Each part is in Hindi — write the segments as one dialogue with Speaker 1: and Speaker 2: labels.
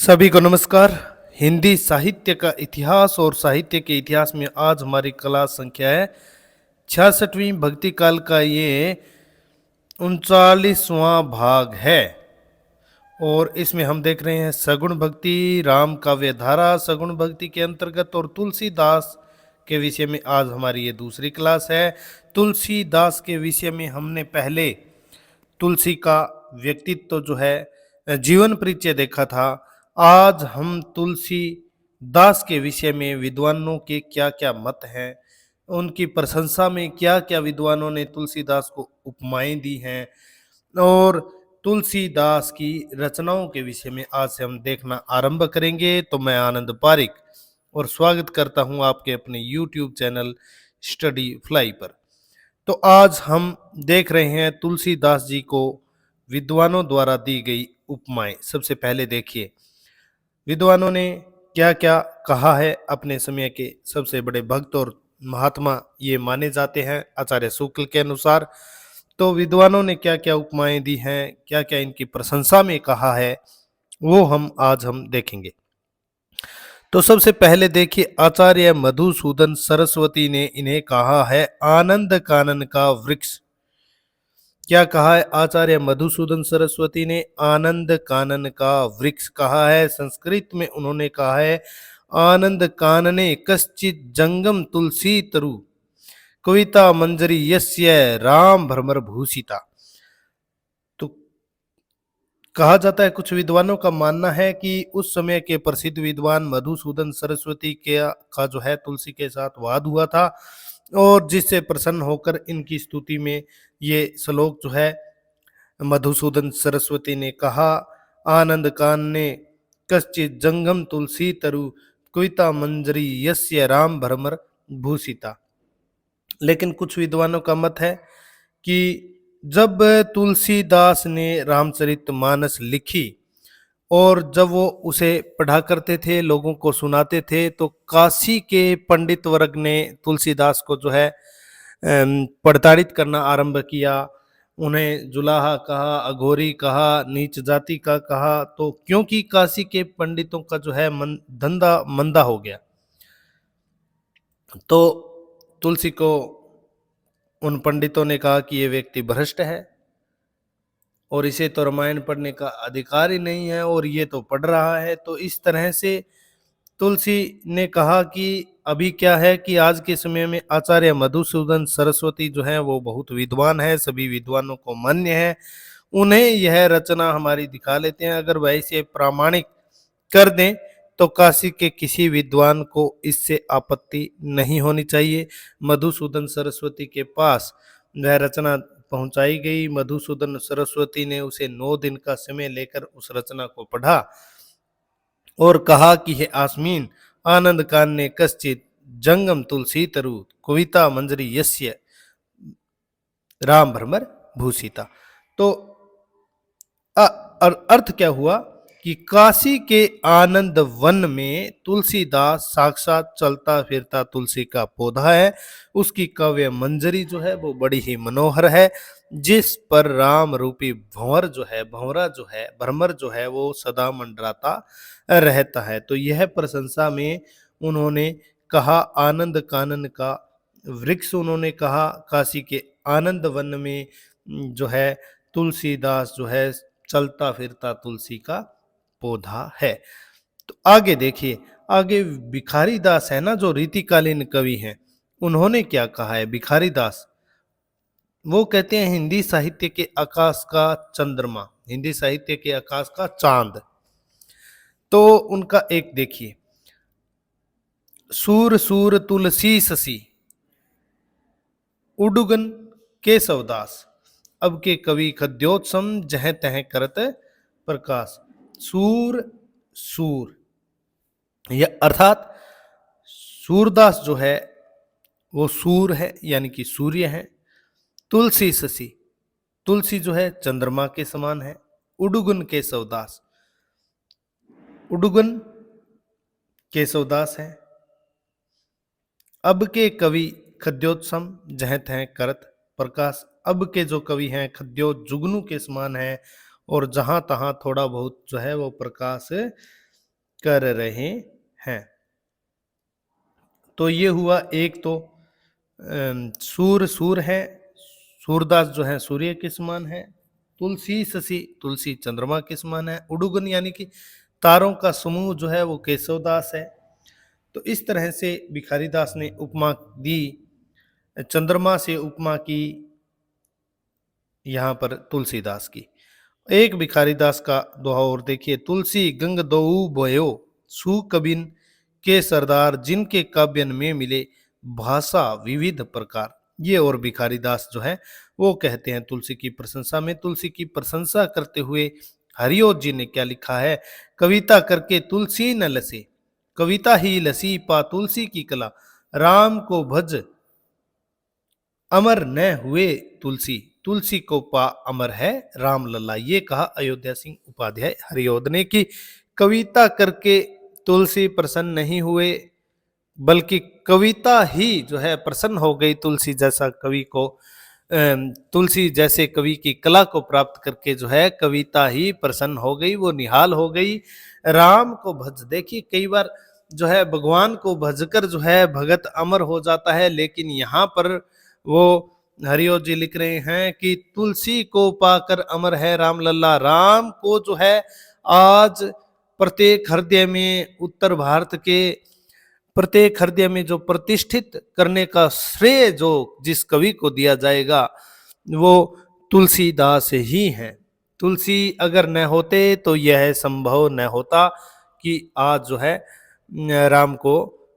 Speaker 1: सभी को नमस्कार। हिंदी साहित्य का इतिहास और साहित्य के इतिहास में आज हमारी क्लास संख्या है 66वीं भक्ति काल का ये 39वां भाग है। और इसमें हम देख रहे हैं सगुण भक्ति, राम काव्य धारा सगुण भक्ति के अंतर्गत और तुलसीदास के विषय में आज हमारी ये दूसरी क्लास है। तुलसीदास के विषय में हमने पहले तुलसी का व्यक्तित्व जो है जीवन परिचय देखा था। आज हम तुलसीदास के विषय में विद्वानों के क्या क्या मत हैं, उनकी प्रशंसा में क्या क्या विद्वानों ने तुलसीदास को उपमाएं दी हैं और तुलसीदास की रचनाओं के विषय में आज से हम देखना आरंभ करेंगे। तो मैं आनंद पारिक और स्वागत करता हूं आपके अपने YouTube चैनल स्टडी फ्लाई पर। तो आज हम देख रहे हैं तुलसीदास जी को विद्वानों द्वारा दी गई उपमाएं। सबसे पहले देखिए विद्वानों ने क्या क्या कहा है। अपने समय के सबसे बड़े भक्त और महात्मा ये माने जाते हैं आचार्य शुक्ल के अनुसार। तो विद्वानों ने क्या क्या उपमाएं दी हैं, क्या क्या इनकी प्रशंसा में कहा है, वो आज हम देखेंगे। तो सबसे पहले देखिए आचार्य मधुसूदन सरस्वती ने इन्हें कहा है आनंद कानन का वृक्ष। क्या कहा है आचार्य मधुसूदन सरस्वती ने? आनंद कानन का वृक्ष कहा है। संस्कृत में उन्होंने कहा है आनंद कानने कश्चित जंगम तुलसी तरु कविता मंजरी यस्य राम भ्रमर भूषिता। तो कहा जाता है, कुछ विद्वानों का मानना है कि उस समय के प्रसिद्ध विद्वान मधुसूदन सरस्वती का जो है तुलसी के साथ वाद हुआ था और जिससे प्रसन्न होकर इनकी स्तुति में ये श्लोक जो है मधुसूदन सरस्वती ने कहा आनंद कानने कश्चित जंगम तुलसी तरु कविता मंजरी यस्य राम भ्रमर भूषिता। लेकिन कुछ विद्वानों का मत है कि जब तुलसीदास ने रामचरितमानस लिखी और जब वो उसे पढ़ा करते थे, लोगों को सुनाते थे, तो काशी के पंडित वर्ग ने तुलसीदास को जो है प्रताड़ित करना आरंभ किया। उन्हें जुलाहा कहा, अघोरी कहा, नीच जाति का कहा। तो क्योंकि काशी के पंडितों का जो है धंधा मंदा हो गया, तो तुलसी को उन पंडितों ने कहा कि ये व्यक्ति भ्रष्ट है और इसे तो रामायण पढ़ने का अधिकार ही नहीं है और ये तो पढ़ रहा है। तो इस तरह से तुलसी ने कहा कि अभी क्या है कि आज के समय में आचार्य मधुसूदन सरस्वती जो है वो बहुत विद्वान है, सभी विद्वानों को मान्य है, उन्हें यह रचना हमारी दिखा लेते हैं। अगर वह इसे प्रामाणिक कर दें तो काशी के किसी विद्वान को इससे आपत्ति नहीं होनी चाहिए। मधुसूदन सरस्वती के पास वह रचना पहुंचाई गई। मधुसूदन सरस्वती ने उसे 9 दिन का समय लेकर उस रचना को पढ़ा और कहा कि हे आसमीन आनंद कान ने कश्चित जंगम तुलसी तरु कविता मंजरी यस्य राम भ्रमर भूषिता। तो अर्थ क्या हुआ कि काशी के आनंद वन में तुलसीदास साक्षात चलता फिरता तुलसी का पौधा है। उसकी काव्य मंजरी जो है वो बड़ी ही मनोहर है, जिस पर राम रूपी भंवर जो है, भंवरा जो है, भ्रमर जो है वो सदा मंडराता रहता है। तो यह प्रशंसा में उन्होंने कहा आनंद कानन का वृक्ष। उन्होंने कहा काशी के आनंद वन में जो है तुलसीदास जो है चलता फिरता तुलसी का पौधा है। तो आगे देखिए, आगे भिखारी दास है ना, जो रीतिकालीन कवि हैं, उन्होंने क्या कहा है। भिखारी दास वो कहते हैं हिंदी साहित्य के आकाश का चंद्रमा, हिंदी साहित्य के आकाश का चांद। तो उनका एक देखिए, सूर सूर तुलसी ससी उडुगन केशवदास अब के कवि खद्योत्सम जह तह करत प्रकाश। सूर सूर यह अर्थात सूरदास जो है वो सूर है यानी कि सूर्य है। तुलसी शशि, तुलसी जो है चंद्रमा के समान है। उडुगन केशवदास, उडुगन केशवदास है। अब के कवि खद्योत्सम जह तह करत प्रकाश, अब के जो कवि हैं खद्योत जुगनू के समान है और जहां तहां थोड़ा बहुत जो है वो प्रकाश कर रहे हैं। तो ये हुआ एक तो सूर है, सूरदास जो है सूर्य के समान है। तुलसी शशि, तुलसी चंद्रमा के समान है। उडुगन यानी कि तारों का समूह जो है वो केशवदास है। तो इस तरह से भिखारी दास ने उपमा दी, चंद्रमा से उपमा की यहाँ पर तुलसीदास की। एक भिखारी दास का दोहा और देखिए, तुलसी गंग दोऊ भयो सु कबिन के सरदार, जिनके काव्यन में मिले भाषा विविध प्रकार। ये और भिखारी दास जो है वो कहते हैं तुलसी की प्रशंसा में। तुलसी की प्रशंसा करते हुए हरिओत जी ने क्या लिखा है, कविता करके तुलसी न लसे, कविता ही लसी पा तुलसी की कला, राम को भज अमर न हुए तुलसी, तुलसी को पा अमर है राम लल्ला। ये कहा अयोध्या सिंह उपाध्याय हरिओद ने कि कविता करके तुलसी प्रसन्न नहीं हुए, बल्कि कविता ही जो है प्रसन्न हो गई तुलसी जैसा कवि को। तुलसी जैसे कवि की कला को प्राप्त करके जो है कविता ही प्रसन्न हो गई, वो निहाल हो गई। राम को भज, देखिए कई बार जो है भगवान को भजकर जो है भगत अमर हो जाता है, लेकिन यहाँ पर वो हरिओत जी लिख रहे हैं कि तुलसी को पाकर अमर है राम लल्ला। राम को जो है आज प्रत्येक हृदय में, उत्तर भारत के प्रत्येक हृदय में जो प्रतिष्ठित करने का श्रेय जो जिस कवि को दिया जाएगा वो तुलसीदास ही हैं। तुलसी अगर न होते तो यह संभव न होता कि आज जो है राम को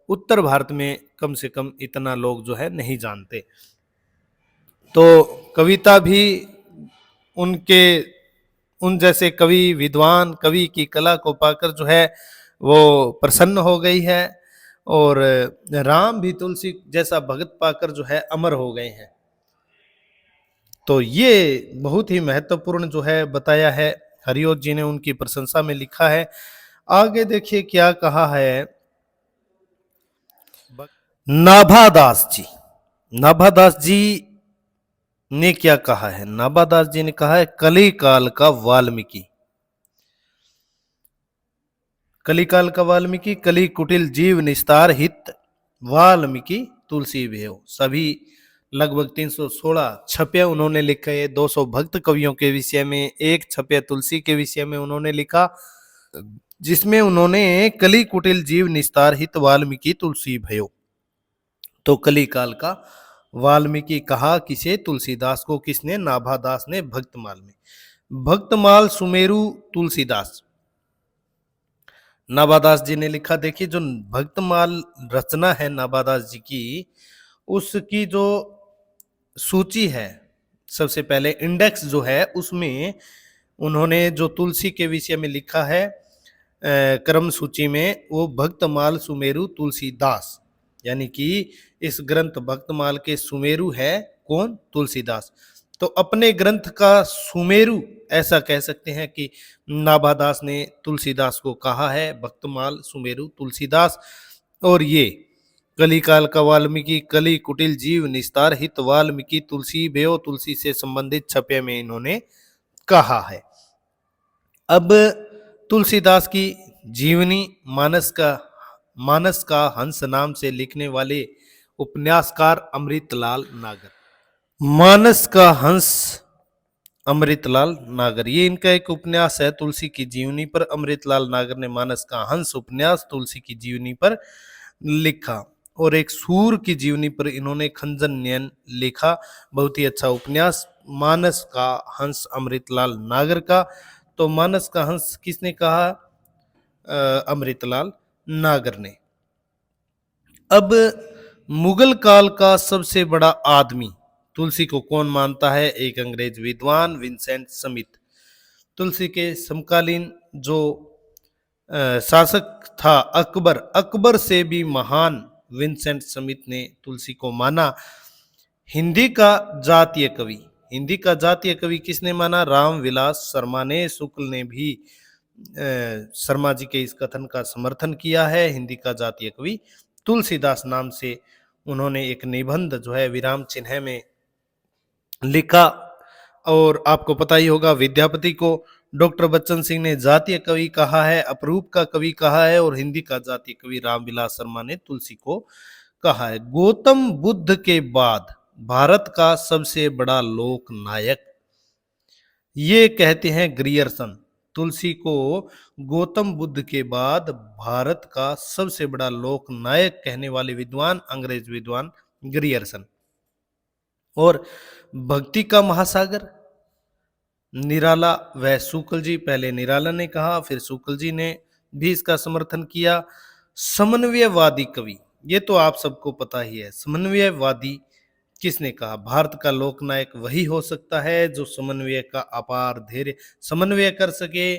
Speaker 1: उत्तर भारत में कम से कम इतना लोग जो है नहीं जानते। तो कविता भी उन जैसे कवि, विद्वान कवि की कला को पाकर जो है वो प्रसन्न हो गई है, और राम भी तुलसी जैसा भगत पाकर जो है अमर हो गए हैं। तो ये बहुत ही महत्वपूर्ण जो है बताया है हरिओत जी ने, उनकी प्रशंसा में लिखा है। आगे देखिए क्या कहा है नाभादास जी। नाभादास जी ने क्या कहा है, नाभादास जी ने कहा है, कली काल का वाल्मीकि, कली काल का वाल्मीकि, कली कुटिल जीव निस्तार हित वाल्मीकि तुलसी भेव। सभी लगभग 316 छपे उन्होंने लिखे, 200 भक्त कवियों के विषय में, एक छपे तुलसी के विषय में उन्होंने लिखा, जिसमें उन्होंने कली कुटिल जीव निस्तार हित वाल्मीकि तुलसी भयो। तो कली काल का वाल्मीकि कहा किसे, तुलसीदास को। किसने, नाभादास ने भक्तमाल में। भक्तमाल सुमेरु तुलसीदास, नाभादास जी ने लिखा। देखिए जो भक्तमाल रचना है नाभादास जी की, उसकी जो सूची है, सबसे पहले इंडेक्स जो है उसमें उन्होंने जो तुलसी के विषय में लिखा है क्रम सूची में, वो भक्तमाल सुमेरु तुलसीदास, यानी कि इस ग्रंथ भक्तमाल के सुमेरु है कौन, तुलसीदास। तो अपने ग्रंथ का सुमेरु ऐसा कह सकते हैं कि नाभादास ने तुलसीदास को कहा है, भक्तमाल सुमेरु तुलसीदास। और ये कलिकाल का वाल्मीकि, कली कुटिल जीव निस्तार हित वाल्मीकि तुलसी भयो, तुलसी से संबंधित छपे में इन्होंने कहा है। अब तुलसीदास की जीवनी, मानस का हंस नाम से लिखने वाले उपन्यासकार अमृतलाल नागर, मानस का हंस अमृतलाल नागर, ये इनका एक उपन्यास है तुलसी की जीवनी पर। अमृतलाल नागर ने मानस का हंस उपन्यास तुलसी की जीवनी पर लिखा, और एक सूर की जीवनी पर इन्होंने खंजन नयन लिखा। बहुत ही अच्छा उपन्यास मानस का हंस अमृतलाल नागर का। तो मानस का हंस किसने कहा, अमृतलाल नागर ने। अब मुगल काल का सबसे बड़ा आदमी तुलसी को कौन मानता है, एक अंग्रेज विद्वान विंसेंट स्मिथ। तुलसी के समकालीन जो शासक था अकबर, अकबर से भी महान विंसेंट स्मिथ ने तुलसी को माना। हिंदी का जातीय कवि, हिंदी का जातीय कवि किसने माना, रामविलास शर्मा ने। शुक्ल ने भी शर्मा जी के इस कथन का समर्थन किया है। हिंदी का जातीय कवि तुलसीदास नाम से उन्होंने एक निबंध जो है विराम चिन्ह में लिखा। और आपको पता ही होगा विद्यापति को डॉक्टर बच्चन सिंह ने जातीय कवि कहा है, अपरूप का कवि कहा है, और हिंदी का जातीय कवि रामविलास शर्मा ने तुलसी को कहा है। गौतम बुद्ध के बाद भारत का सबसे बड़ा लोक नायक, ये कहते हैं ग्रियर्सन। तुलसी को गौतम बुद्ध के बाद भारत का सबसे बड़ा लोक नायक कहने वाले विद्वान, अंग्रेज विद्वान ग्रियर्सन। और भक्ति का महासागर निराला व शुक्ल जी, पहले निराला ने कहा, फिर शुक्ल जी ने भी इसका समर्थन किया। समन्वयवादी कवि, ये तो आप सबको पता ही है। समन्वयवादी किसने कहा? भारत का लोकनायक वही हो सकता है जो समन्वय का अपार धैर्य, समन्वय कर सके,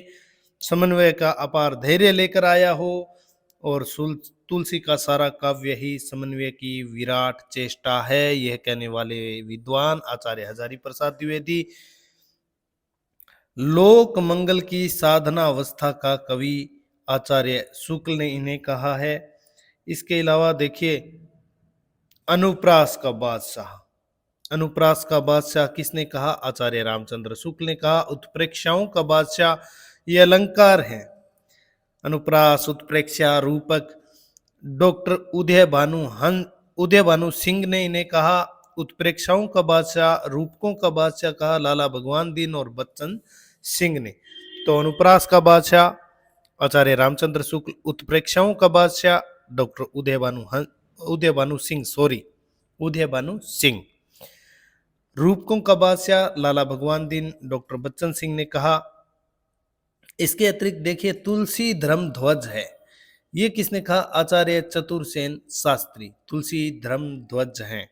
Speaker 1: समन्वय का अपार धैर्य लेकर आया हो। और तुलसी का सारा काव्य ही समन्वय की विराट चेष्टा है, यह कहने वाले विद्वान आचार्य हजारी प्रसाद द्विवेदी। लोक मंगल की साधना अवस्था का कवि आचार्य शुक्ल ने इन्हें कहा है। इसके अलावा देखिए, अनुप्रास का बादशाह, अनुप्रास का बादशाह किसने कहा? आचार्य रामचंद्र शुक्ल ने कहा। उत्प्रेक्षाओं का बादशाह, ये अलंकार है। अनुप्रास, उत्प्रेक्षा, रूपक, डॉक्टर उदय भानु सिंह ने इन्हें कहा। उत्प्रेक्षाओं का बादशाह, रूपकों का बादशाह कहा लाला भगवान दीन और बच्चन सिंह ने। तो अनुप्रास का बादशाह आचार्य रामचंद्र शुक्ल, उत्प्रेक्षाओं का बादशाह डॉक्टर उदय भानु सिंह, रूपकों का बादशाह लाला भगवान दीन डॉक्टर बच्चन सिंह ने कहा। इसके अतिरिक्त देखिए, तुलसी धर्म ध्वज है, ये किसने कहा? आचार्य चतुरसेन शास्त्री, तुलसी धर्म ध्वज हैं।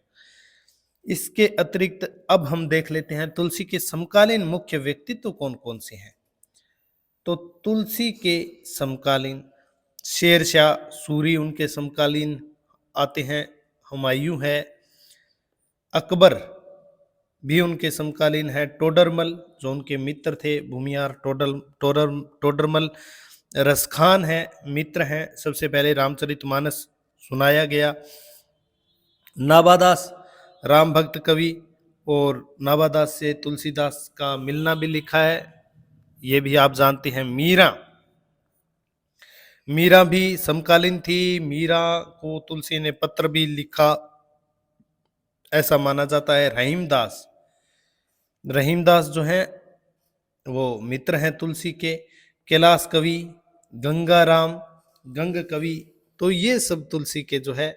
Speaker 1: इसके अतिरिक्त अब हम देख लेते हैं तुलसी के समकालीन मुख्य व्यक्तित्व कौन कौन से हैं। तो तुलसी के समकालीन शेरशाह सूरी उनके समकालीन आते हैं, हुमायूं है, अकबर भी उनके समकालीन है, टोडरमल जो उनके मित्र थे, भूमियार टोडरमल, रसखान है, मित्र हैं। सबसे पहले रामचरितमानस सुनाया गया। नाभादास राम भक्त कवि, और नाभादास से तुलसीदास का मिलना भी लिखा है, ये भी आप जानते हैं। मीरा भी समकालीन थी, मीरा को तुलसी ने पत्र भी लिखा, ऐसा माना जाता है। रहीमदास जो हैं वो मित्र हैं तुलसी के। कैलाश कवि, गंगाराम, गंग कवि, तो ये सब तुलसी के जो है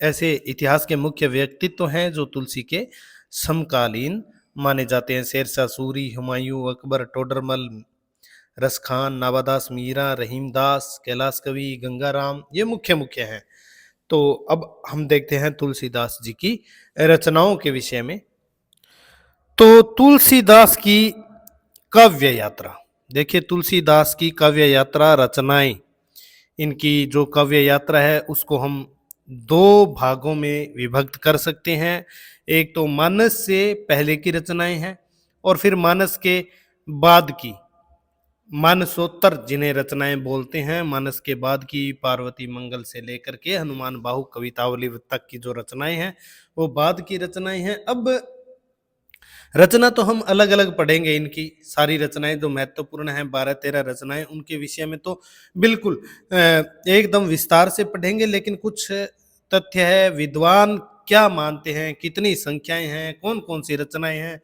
Speaker 1: ऐसे इतिहास के मुख्य व्यक्तित्व हैं जो तुलसी के समकालीन माने जाते हैं। शेरशाह सूरी, हुमायूं, अकबर, टोडरमल, रसखान, नाभादास, मीरा, रहीमदास, कैलाश कवि, गंगाराम, ये मुख्य हैं। तो अब हम देखते हैं तुलसीदास जी की रचनाओं के विषय में। तो तुलसीदास की काव्य यात्रा, देखिए तुलसीदास की काव्य यात्रा, रचनाएं, इनकी जो काव्य यात्रा है उसको हम दो भागों में विभक्त कर सकते हैं। एक तो मानस से पहले की रचनाएं हैं, और फिर मानस के बाद की मानसोत्तर जिन्हें रचनाएं बोलते हैं। मानस के बाद की पार्वती मंगल से लेकर के हनुमान बाहु कवितावली तक की जो रचनाएं हैं वो बाद की रचनाएं हैं। अब रचना तो हम अलग अलग पढ़ेंगे, इनकी सारी रचनाएं जो महत्वपूर्ण हैं 12-13 रचनाएं, उनके विषय में तो बिल्कुल एकदम विस्तार से पढ़ेंगे। लेकिन कुछ तथ्य है, विद्वान क्या मानते हैं, कितनी संख्याएं हैं, कौन कौन सी रचनाएं हैं,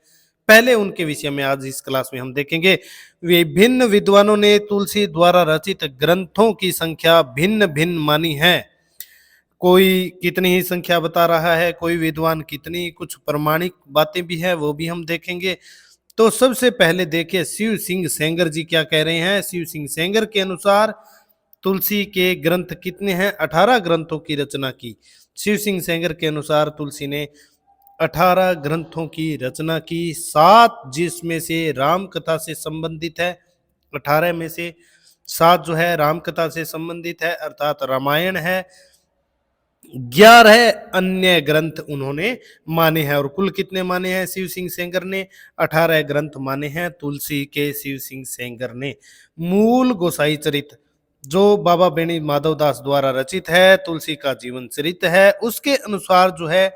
Speaker 1: पहले उनके विषय में आज इस क्लास में हम देखेंगे। विभिन्न विद्वानों ने तुलसी द्वारा रचित ग्रंथों की संख्या भिन्न भिन्न मानी है। कोई कितनी ही संख्या बता रहा है, कोई विद्वान कितनी, कुछ प्रमाणिक बातें भी हैं वो भी हम देखेंगे। तो सबसे पहले देखिए शिव सिंह सेंगर जी क्या कह रहे हैं। शिव सिंह सेंगर के अनुसार तुलसी के ग्रंथ कितने हैं? 18 ग्रंथों की रचना की। शिव सिंह सेंगर के अनुसार तुलसी ने 18 ग्रंथों की रचना की, 7 जिसमें से राम कथा से संबंधित है। 18 में से 7 जो है राम कथा से संबंधित है, अर्थात रामायण है। 11 अन्य ग्रंथ उन्होंने माने हैं। और कुल कितने माने हैं शिव सिंह सेंगर ने? 18 ग्रंथ माने हैं तुलसी के शिव सिंह सेंगर ने। मूल गोसाई चरित जो बाबा बेणी माधवदास द्वारा रचित है, तुलसी का जीवन चरित्र है, उसके अनुसार जो है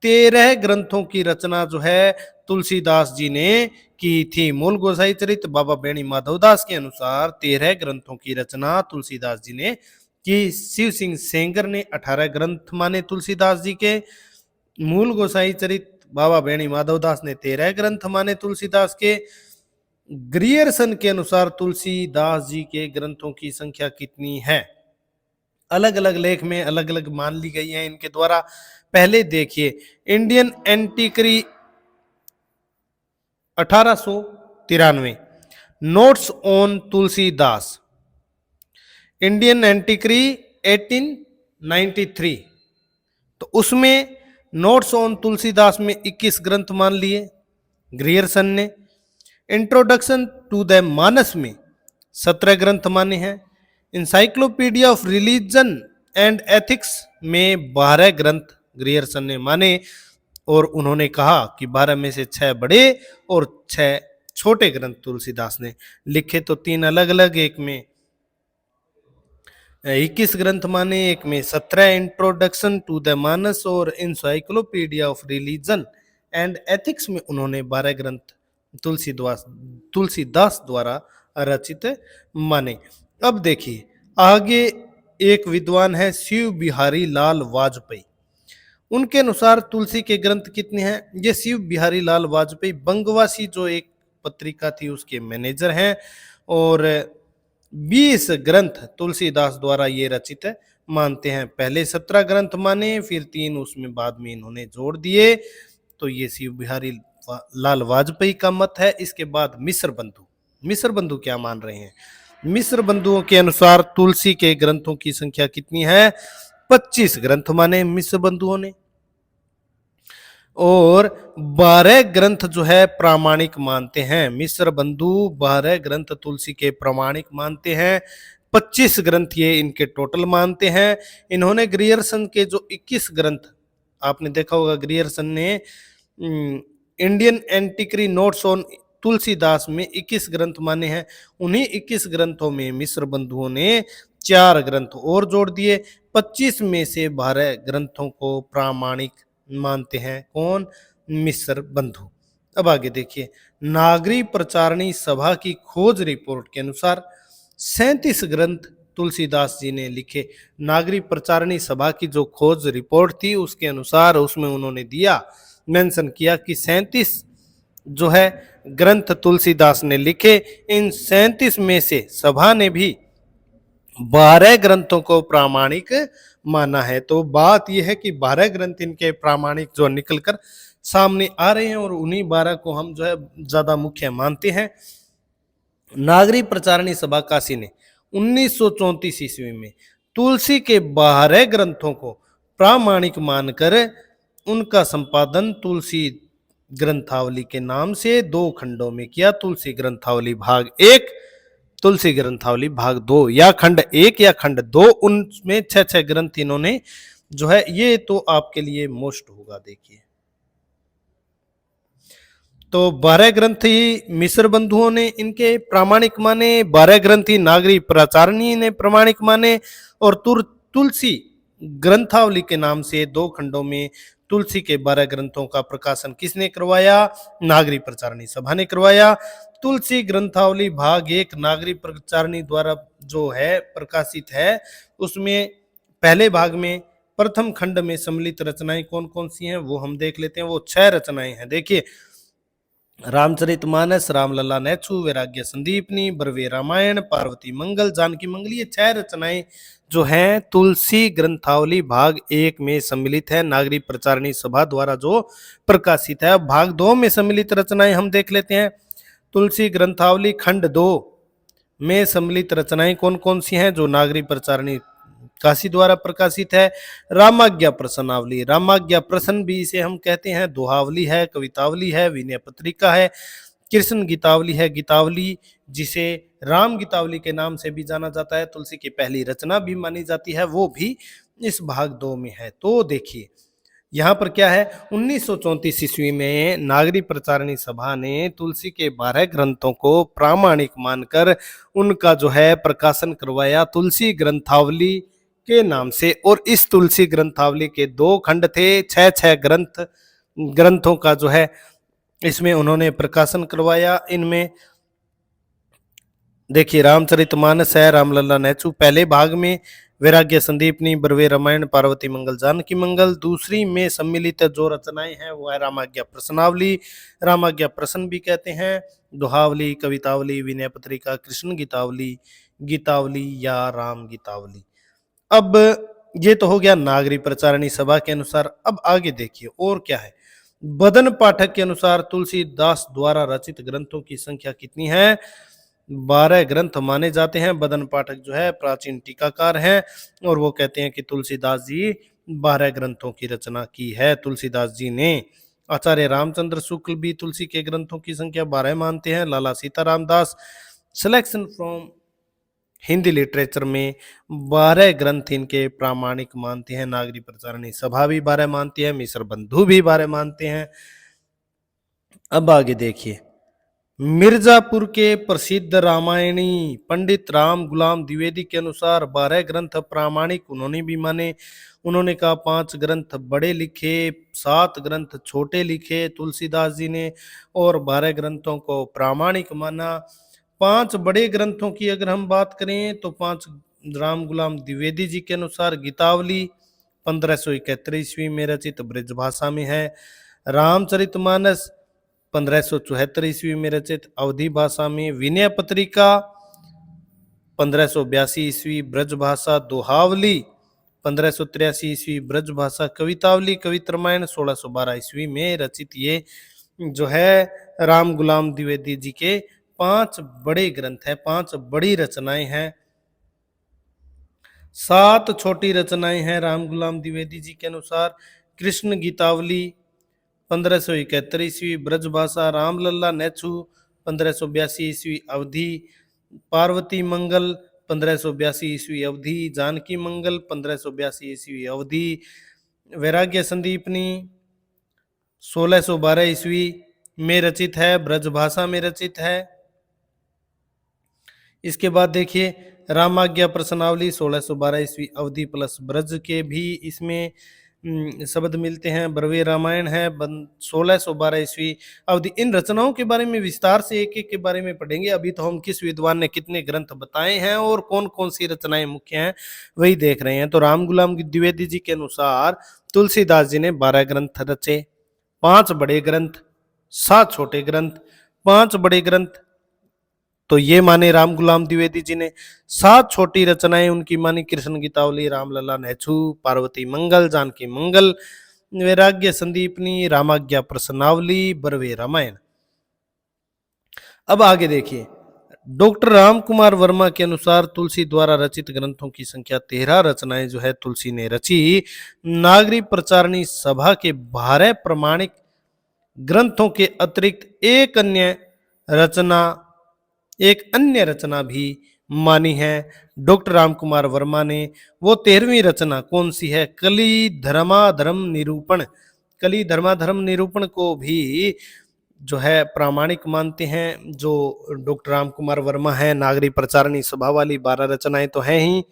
Speaker 1: 13 ग्रंथों की रचना जो है तुलसीदास जी ने की थी। मूल गोसाई चरित बाबा बेणी माधवदास के अनुसार 13 ग्रंथों की रचना तुलसीदास जी ने की। शिव सिंह सेंगर ने 18 ग्रंथ माने तुलसीदास जी के। मूल गोसाई चरित बाबा बेणी माधवदास ने 13 ग्रंथ माने तुलसीदास के। ग्रियर्सन के अनुसार तुलसीदास जी के ग्रंथों की संख्या कितनी है? अलग अलग लेख में अलग अलग मान ली गई है इनके द्वारा। पहले देखिए, Indian antiquary 1893, notes on Tulsidas, Indian antiquary 1893, तो उसमें नोट्स ऑन तुलसीदास में 21 ग्रंथ मान लिए ग्रियर्सन ने। इंट्रोडक्शन टू द मानस में 17 ग्रंथ माने हैं। Encyclopedia of religion and ethics में 12 ग्रंथ ग्रियर्सन ने माने और उन्होंने कहा कि 12 में से 6 बड़े और 6 छोटे ग्रंथ तुलसीदास ने लिखे। तो 3 अलग अलग, एक में 21 ग्रंथ माने, एक में 17। इंट्रोडक्शन टू द मानस और encyclopedia of religion and ethics में उन्होंने 12 ग्रंथ तुलसीदास द्वारा रचित माने। अब देखिए आगे, एक विद्वान है शिव बिहारी लाल वाजपेयी, उनके अनुसार तुलसी के ग्रंथ कितने हैं? ये शिव बिहारी लाल वाजपेयी बंगवासी जो एक पत्रिका थी उसके मैनेजर हैं और 20 ग्रंथ तुलसीदास द्वारा ये रचित मानते हैं। पहले 17 ग्रंथ माने, फिर 3 उसमें बाद में इन्होंने जोड़ दिए। तो ये शिव बिहारी लाल वाजपेयी का मत है। इसके बाद मिस्र बंधु क्या मान रहे हैं? मिस्र बंधुओं के अनुसार तुलसी के ग्रंथों की संख्या कितनी है? 25 ग्रंथ माने मिस्र बंधुओं ने और 12 ग्रंथ जो है प्रामाणिक मानते हैं। मिस्र बंधु 12 ग्रंथ तुलसी के प्रामाणिक मानते हैं, 25 ग्रंथ ये इनके टोटल मानते हैं। इन्होंने ग्रियर्सन के जो 21 ग्रंथ, आपने देखा होगा ग्रियर्सन ने इंडियन एंटीक्री नोट्स ऑन तुलसीदास में 21 ग्रंथ माने हैं। उन्हीं 21 ग्रंथों में मिस्र बंधुओं ने 4 ग्रंथ और जोड़ दिए। 25 में से 12 ग्रंथों को प्रामाणिक मानते हैं। कौन? मिस्र बंधु। अब आगे देखिए, नागरी प्रचारणी सभा की खोज रिपोर्ट के अनुसार 37 ग्रंथ तुलसीदास जी ने लिखे। नागरी प्रचारणी सभा की जो खोज रिपोर्ट थी उसके अनुसार उसमें उन्होंने दिया, मेंशन किया कि 37 जो है ग्रंथ तुलसीदास ने लिखे। इन 37 में से सभा ने भी 12 ग्रंथों को प्रामाणिक माना है। तो बात यह है कि 12 ग्रंथ इनके प्रामाणिक जो निकलकर सामने आ रहे हैं और उन्हीं 12 को हम जो है ज्यादा मुख्य मानते हैं। नागरी प्रचारणी सभा काशी ने 1934 ईस्वी में तुलसी के 12 ग्रंथों को प्रामाणिक मानकर उनका संपादन तुलसी ग्रंथावली के नाम से 2 खंडों में किया। तुलसी ग्रंथावली भाग 1, तुलसी ग्रंथावली भाग 2, या खंड 1 या खंड 2, उनमें 6 ग्रंथ इन्होंने जो है, ये तो आपके लिए मोस्ट होगा। देखिए तो 12 ग्रंथ ही मिस्र बंधुओं ने इनके प्रामाणिक माने, 12 ग्रंथ ही नागरी प्रचारणी ने प्रामाणिक माने और तुलसी ग्रंथावली के नाम से 2 खंडों में तुलसी के 12 ग्रंथों का प्रकाशन किसने करवाया? नागरी प्रचारणी सभा ने करवाया। तुलसी ग्रंथावली भाग 1 नागरी प्रचारणी द्वारा जो है प्रकाशित है। उसमें पहले भाग में प्रथम खंड में सम्मिलित रचनाएं कौन कौन सी हैं वो हम देख लेते हैं। वो 6 रचनाएं हैं। देखिए, रामचरितमानस, रामलला नेछु, वैराग्य संदीपनी, बरवे रामायण, पार्वती मंगल, जानकी मंगल, ये 6 रचनाएं जो हैं तुलसी ग्रंथावली भाग 1 में सम्मिलित है, नागरी प्रचारणी सभा द्वारा जो प्रकाशित है। भाग 2 में सम्मिलित रचनाएं हम देख लेते हैं। तुलसी ग्रंथावली खंड 2 में सम्मिलित रचनाएं कौन कौन सी हैं जो नागरी प्रचारणी काशी द्वारा प्रकाशित है? रामाज्ञा प्रसन्नावली, रामाज्ञा प्रसन्न भी इसे हम कहते हैं, दोहावली है, कवितावली है, विनय पत्रिका है, कृष्ण गीतावली है, गीतावली जिसे राम गीतावली के नाम से भी जाना जाता है, तुलसी की पहली रचना भी मानी जाती है, वो भी इस भाग 2 में है। तो देखिए यहाँ पर क्या है, 1934 ईस्वी में नागरी प्रचारणी सभा ने तुलसी के 12 ग्रंथों को प्रामाणिक मानकर उनका जो है प्रकाशन करवाया। तुलसी ग्रंथावली के नाम से। और इस तुलसी ग्रंथावली के 2 खंड थे, 6 ग्रंथों का जो है इसमें उन्होंने प्रकाशन करवाया। इनमें देखिए रामचरितमानस है, रामलला नेचू, पहले भाग में वैराग्य संदीपनी, बरवे रामायण, पार्वती मंगल, जानकी मंगल। दूसरी में सम्मिलित जो रचनाएं हैं वो है रामाज्ञा प्रश्नावली, रामाज्ञा प्रश्न भी कहते हैं, दोहावली, कवितावली, विनय पत्रिका, कृष्ण गीतावली, गीतावली या राम गीतावली। अब ये तो हो गया नागरी प्रचारणी सभा के अनुसार। अब आगे देखिए और क्या है। बदन पाठक के अनुसार तुलसीदास द्वारा रचित ग्रंथों की संख्या कितनी है? 12 ग्रंथ माने जाते हैं। बदन पाठक जो है प्राचीन टीकाकार हैं और वो कहते हैं कि तुलसीदास जी 12 ग्रंथों की रचना की है तुलसीदास जी ने। आचार्य रामचंद्र शुक्ल भी तुलसी के ग्रंथों की संख्या 12 मानते हैं। लाला सीताराम दास सिलेक्शन फ्रॉम हिंदी लिटरेचर में 12 ग्रंथ इनके प्रामाणिक मानते हैं। नागरी प्रचारणी सभा भी 12 मानती है, मिश्र बंधु भी 12 मानते हैं। अब आगे देखिए, मिर्जापुर के प्रसिद्ध रामायणी पंडित राम गुलाम द्विवेदी के अनुसार 12 ग्रंथ प्रामाणिक उन्होंने भी माने। उन्होंने कहा 5 ग्रंथ बड़े लिखे, 7 ग्रंथ छोटे लिखे तुलसीदास जी ने और 12 ग्रंथों को प्रामाणिक माना। 5 बड़े ग्रंथों की अगर हम बात करें तो 5 राम गुलाम द्विवेदी जी के अनुसार गीतावली 1571 ईस्वी में रचित ब्रज भाषा में है। रामचरितमानस 1574 ईस्वी में रचित अवधी भाषा में। विनय पत्रिका 1582 ईस्वी ब्रज भाषा। दोहावली 1583 ईस्वी ब्रज भाषा। कवितावली कवित रामायण 1612 ईस्वी में रचित। ये जो है राम गुलाम द्विवेदी जी के 5 बड़े ग्रंथ हैं, 5 बड़ी रचनाएं हैं। 7 छोटी रचनाएं हैं राम गुलाम द्विवेदी जी के अनुसार। कृष्ण गीतावली 1571 ईस्वी ब्रज भाषा। रामलला नेचू 1582 ईस्वी अवधि। पार्वती मंगल 1582 ईस्वी अवधि। जानकी मंगल 1582 ईस्वी अवधि। वैराग्य संदीपनी 1612 ईस्वी में रचित है, ब्रज भाषा में रचित है। इसके बाद देखिए रामाज्ञा प्रश्नावली 1612 ईस्वी अवधि प्लस ब्रज के भी इसमें शब्द मिलते हैं। बरवे रामायण है 1612 ईस्वी अवधि। इन रचनाओं के बारे में विस्तार से एक एक के बारे में पढ़ेंगे। अभी तो हम किस विद्वान ने कितने ग्रंथ बताए हैं और कौन कौन सी रचनाएं मुख्य हैं वही देख रहे हैं। तो राम गुलाम द्विवेदी जी के अनुसार तुलसीदास जी ने 12 ग्रंथ रचे, 5 बड़े ग्रंथ, 7 छोटे ग्रंथ। 5 बड़े ग्रंथ तो ये माने राम गुलाम द्विवेदी जी ने। 7 छोटी रचनाएं उनकी मानी, कृष्ण गीतावली, रामलला नेचू, पार्वती मंगल, जानकी मंगल, वैराग्य संदीपनी, रामाज्ञा प्रश्नावली, बरवे रामायण। अब आगे देखिए, डॉक्टर राम कुमार वर्मा के अनुसार तुलसी द्वारा रचित ग्रंथों की संख्या 13 रचनाएं जो है तुलसी ने रची। नागरी प्रचारणी सभा के 12 प्रमाणिक ग्रंथों के अतिरिक्त एक अन्य रचना भी मानी है डॉक्टर राम कुमार वर्मा ने। वो 13वीं रचना कौन सी है? कली धर्माधर्म निरूपण। कली धर्माधर्म निरूपण को भी जो है प्रामाणिक मानते हैं जो डॉक्टर राम कुमार वर्मा है। नागरी प्रचारणी सभा वाली 12 रचनाएं तो हैं ही,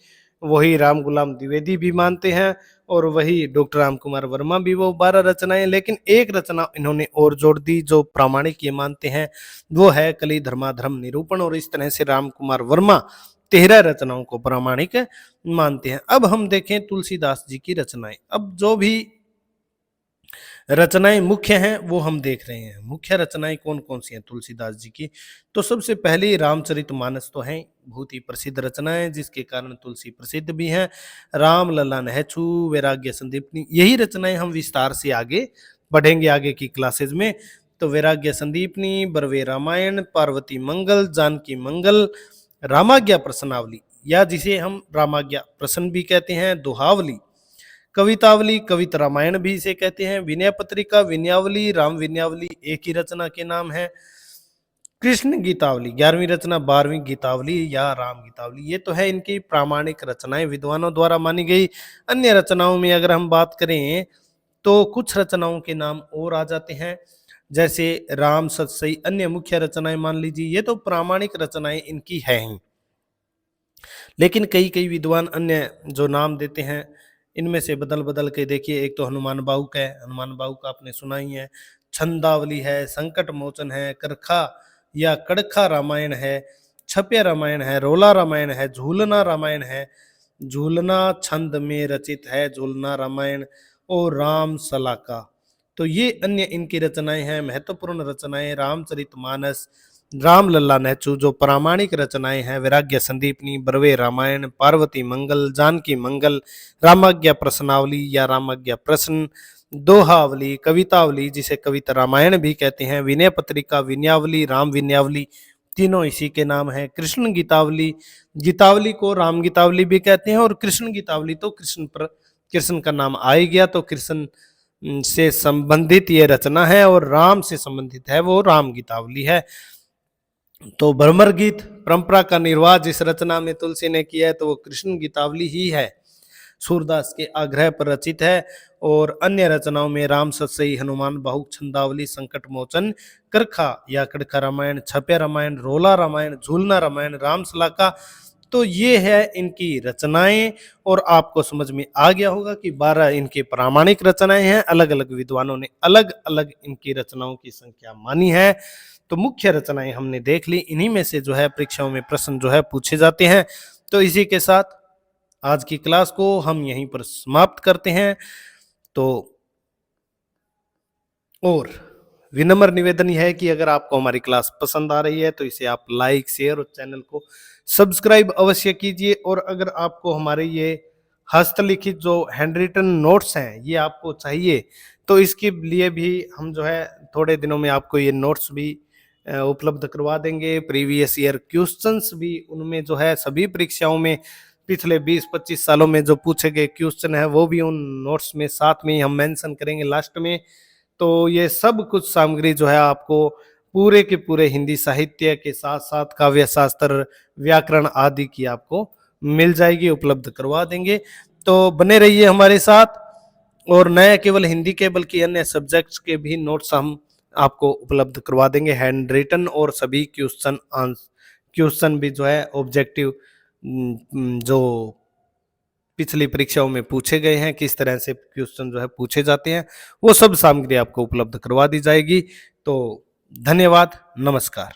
Speaker 1: वही राम गुलाम द्विवेदी भी मानते हैं और वही डॉक्टर राम कुमार वर्मा भी वो 12 रचनाएं। लेकिन एक रचना इन्होंने और जोड़ दी जो प्रामाणिक ये मानते हैं, वो है कली धर्माधर्म निरूपण। और इस तरह से राम कुमार वर्मा 13 रचनाओं को प्रामाणिक मानते हैं। अब हम देखें तुलसीदास जी की रचनाएं। अब जो भी रचनाएं मुख्य हैं वो हम देख रहे हैं। मुख्य रचनाएं कौन कौन सी हैं तुलसीदास जी की? तो सबसे पहले रामचरितमानस तो है, बहुत ही प्रसिद्ध रचना है जिसके कारण तुलसी प्रसिद्ध भी हैं। राम लला नहछू, वैराग्य संदीपनी, यही रचनाएं हम विस्तार से आगे पढ़ेंगे आगे की क्लासेज में। तो वैराग्य संदीपनी, बरवे रामायण, पार्वती मंगल, जानकी मंगल, रामाज्ञा प्रश्नावली या जिसे हम रामाज्ञा प्रश्न भी कहते हैं, दोहावली, कवितावली, कवित रामायण भी इसे कहते हैं, विनय पत्रिका, विनयावली, राम विनयावली एक ही रचना के नाम है। कृष्ण गीतावली 11वीं रचना, 12वीं गीतावली या राम गीतावली, ये तो है इनकी प्रामाणिक रचनाएं विद्वानों द्वारा मानी गई। अन्य रचनाओं में अगर हम बात करें तो कुछ रचनाओं के नाम और आ जाते हैं, जैसे राम सतसई, अन्य मुख्य रचनाएं मान लीजिए, ये तो प्रामाणिक रचनाएं इनकी है ही। लेकिन कई कई विद्वान अन्य जो नाम देते हैं इनमें से बदल बदल के देखिए, एक तो हनुमान बाहुक है, हनुमान बाहुक आपने सुना ही है, छंदावली है, संकट मोचन है, करखा या कड़खा रामायण है, छप्या रामायण है, रोला रामायण है, झूलना रामायण है, झूलना छंद में रचित है, झूलना रामायण और राम सलाका। तो ये अन्य इनकी रचनाएं हैं, महत्वपूर्ण रचनाएं। रामचरितमानस, रामलला नेचू जो प्रामाणिक रचनाएं हैं, वैराग्य संदीपनी, बरवे रामायण, पार्वती मंगल, जानकी मंगल, रामाज्ञा प्रश्नावली या रामाज्ञा प्रश्न, दोहावली, कवितावली जिसे कविता रामायण भी कहते हैं, विनय पत्रिका, विनयावली, राम विनयावली, तीनों इसी के नाम है। कृष्ण गीतावली, गीतावली को राम गीतावली भी कहते हैं, और कृष्ण गीतावली तो कृष्ण का नाम आ ही गया, तो कृष्ण से संबंधित ये रचना है, और राम से संबंधित है वो राम गीतावली है। तो भ्रमर गीत परंपरा का निर्वाह जिस रचना में तुलसी ने किया है तो वो कृष्ण गीतावली ही है, सूरदास के आग्रह पर रचित है। और अन्य रचनाओं में राम सतसई, हनुमान बाहुक, छंदावली, संकट मोचन, करखा या कड़खा रामायण, छप्या रामायण, रोला रामायण, झूलना रामायण, राम सलाका। तो ये है इनकी रचनाएं, और आपको समझ में आ गया होगा कि 12 इनकी प्रामाणिक रचनाएं हैं, अलग अलग विद्वानों ने अलग अलग इनकी रचनाओं की संख्या मानी है। तो मुख्य रचनाएं हमने देख ली, इन्हीं में से जो है परीक्षाओं में प्रश्न जो है पूछे जाते हैं। तो इसी के साथ आज की क्लास को हम यहीं पर समाप्त करते हैं। तो और विनम्र निवेदन यह है कि अगर आपको हमारी क्लास पसंद आ रही है तो इसे आप लाइक, शेयर और चैनल को सब्सक्राइब अवश्य कीजिए। और अगर आपको हमारे ये हस्तलिखित जो हैंड रिटन नोट्स हैं ये आपको चाहिए, तो इसके लिए भी हम जो है थोड़े दिनों में आपको ये नोट्स भी उपलब्ध करवा देंगे। प्रीवियस ईयर क्वेश्चंस भी उनमें जो है सभी परीक्षाओं में पिछले 20-25 सालों में जो पूछे गए क्वेश्चन है वो भी उन नोट्स में साथ में ही हम मेंशन करेंगे लास्ट में। तो ये सब कुछ सामग्री जो है आपको पूरे के पूरे हिंदी साहित्य के साथ साथ काव्य शास्त्र, व्याकरण आदि की आपको मिल जाएगी, उपलब्ध करवा देंगे। तो बने रहिए हमारे साथ, और नए केवल हिंदी के बल्कि अन्य सब्जेक्ट्स के भी नोट्स हम आपको उपलब्ध करवा देंगे, हैंड रिटन, और सभी क्वेश्चन भी जो है ऑब्जेक्टिव जो पिछली परीक्षाओं में पूछे गए हैं, किस तरह से क्वेश्चन जो है पूछे जाते हैं, वो सब सामग्री आपको उपलब्ध करवा दी जाएगी। तो धन्यवाद, नमस्कार।